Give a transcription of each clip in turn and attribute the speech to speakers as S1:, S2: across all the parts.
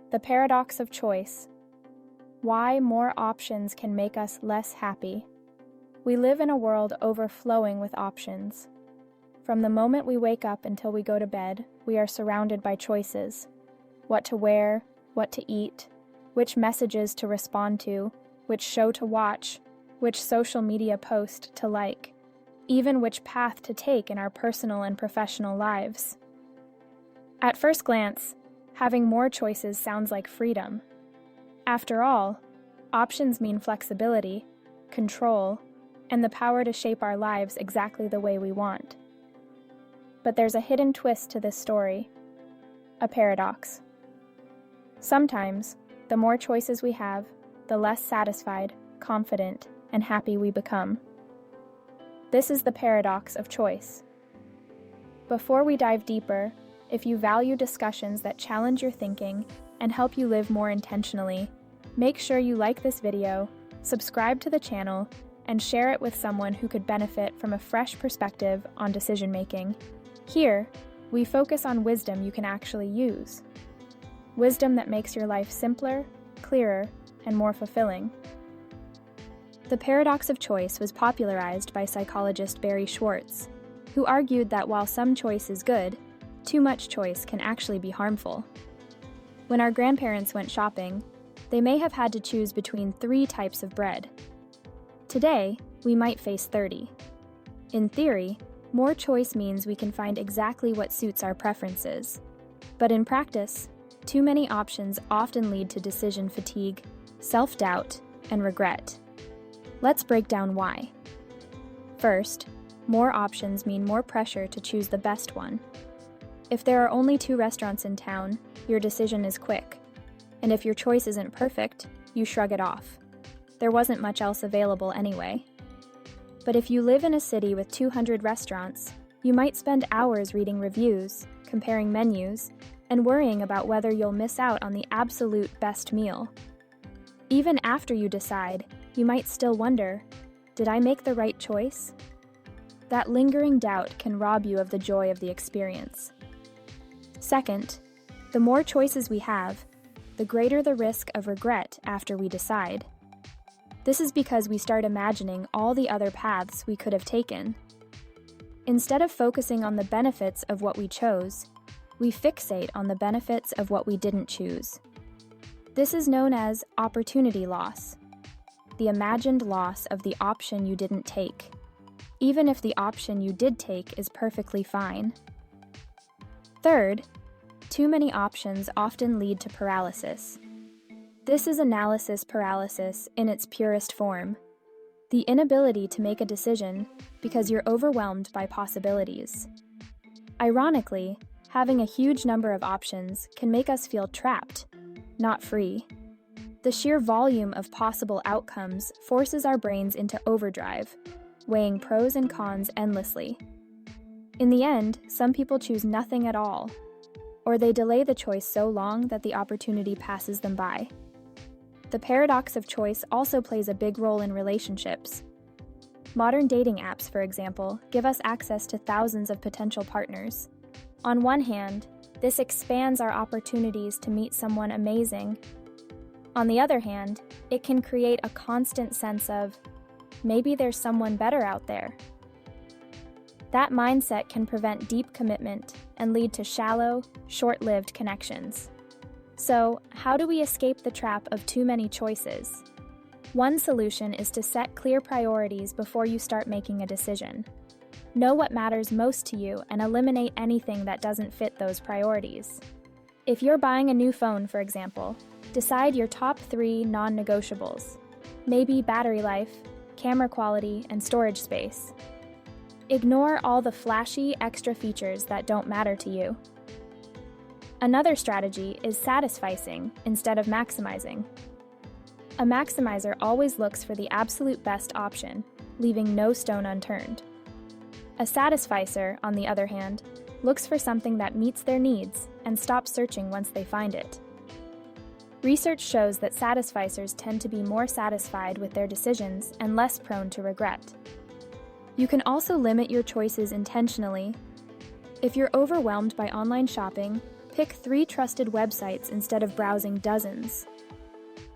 S1: The paradox of choice. Why more options can make us less happy. We live in a world overflowing with options. From the moment we wake up until we go to bed, we are surrounded by choices. What to wear, what to eat, which messages to respond to, which show to watch, which social media post to like, even which path to take in our personal and professional lives. At first glance, having more choices sounds like freedom. After all, options mean flexibility, control, and the power to shape our lives exactly the way we want. But there's a hidden twist to this story, a paradox. Sometimes, the more choices we have, the less satisfied, confident, and happy we become. This is the paradox of choice. Before we dive deeper, if you value discussions that challenge your thinking and help you live more intentionally, make sure you like this video, subscribe to the channel, and share it with someone who could benefit from a fresh perspective on decision-making. Here, we focus on wisdom you can actually use. Wisdom that makes your life simpler, clearer, and more fulfilling. The paradox of choice was popularized by psychologist Barry Schwartz, who argued that while some choice is good, too much choice can actually be harmful. When our grandparents went shopping, they may have had to choose between 3 types of bread. Today, we might face 30. In theory, more choice means we can find exactly what suits our preferences. But in practice, too many options often lead to decision fatigue, self-doubt, and regret. Let's break down why. First, more options mean more pressure to choose the best one. If there are only 2 restaurants in town, your decision is quick. And if your choice isn't perfect, you shrug it off. There wasn't much else available anyway. But if you live in a city with 200 restaurants, you might spend hours reading reviews, comparing menus, and worrying about whether you'll miss out on the absolute best meal. Even after you decide, you might still wonder, did I make the right choice? That lingering doubt can rob you of the joy of the experience. Second, the more choices we have, the greater the risk of regret after we decide. This is because we start imagining all the other paths we could have taken. Instead of focusing on the benefits of what we chose, we fixate on the benefits of what we didn't choose. This is known as opportunity loss, the imagined loss of the option you didn't take, even if the option you did take is perfectly fine. Third, too many options often lead to paralysis. This is analysis paralysis in its purest form, the inability to make a decision because you're overwhelmed by possibilities. Ironically, having a huge number of options can make us feel trapped, not free. The sheer volume of possible outcomes forces our brains into overdrive, weighing pros and cons endlessly. In the end, some people choose nothing at all, or they delay the choice so long that the opportunity passes them by. The paradox of choice also plays a big role in relationships. Modern dating apps, for example, give us access to thousands of potential partners. On one hand, this expands our opportunities to meet someone amazing. On the other hand, it can create a constant sense of, maybe there's someone better out there. That mindset can prevent deep commitment and lead to shallow, short-lived connections. So, how do we escape the trap of too many choices? One solution is to set clear priorities before you start making a decision. Know what matters most to you and eliminate anything that doesn't fit those priorities. If you're buying a new phone, for example, decide your top 3 non-negotiables. Maybe battery life, camera quality, and storage space. Ignore all the flashy extra features that don't matter to you. Another strategy is satisficing instead of maximizing. A maximizer always looks for the absolute best option, leaving no stone unturned. A satisficer, on the other hand, looks for something that meets their needs and stops searching once they find it. Research shows that satisficers tend to be more satisfied with their decisions and less prone to regret. You can also limit your choices intentionally. If you're overwhelmed by online shopping, Pick 3 trusted websites instead of browsing dozens.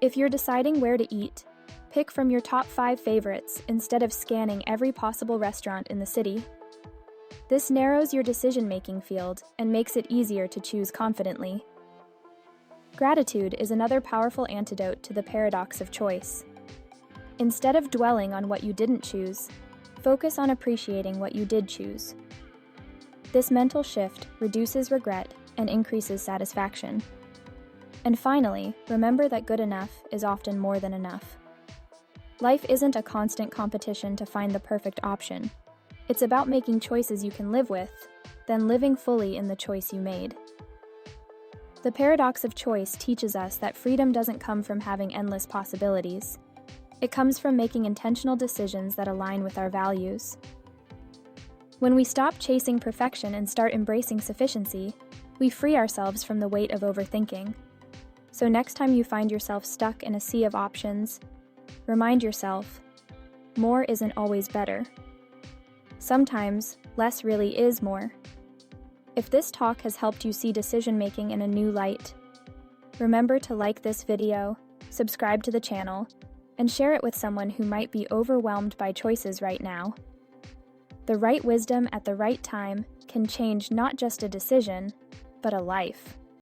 S1: If you're deciding where to eat, pick from your top 5 favorites instead of scanning every possible restaurant in the city. This narrows your decision-making field and makes it easier to choose confidently. Gratitude is another powerful antidote to the paradox of choice. Instead of dwelling on what you didn't choose, focus on appreciating what you did choose. This mental shift reduces regret and increases satisfaction. And finally, remember that good enough is often more than enough. Life isn't a constant competition to find the perfect option. It's about making choices you can live with, then living fully in the choice you made. The paradox of choice teaches us that freedom doesn't come from having endless possibilities. It comes from making intentional decisions that align with our values. When we stop chasing perfection and start embracing sufficiency, we free ourselves from the weight of overthinking. So next time you find yourself stuck in a sea of options, remind yourself, more isn't always better. Sometimes, less really is more. If this talk has helped you see decision-making in a new light, remember to like this video, subscribe to the channel, and share it with someone who might be overwhelmed by choices right now. The right wisdom at the right time can change not just a decision, but a life.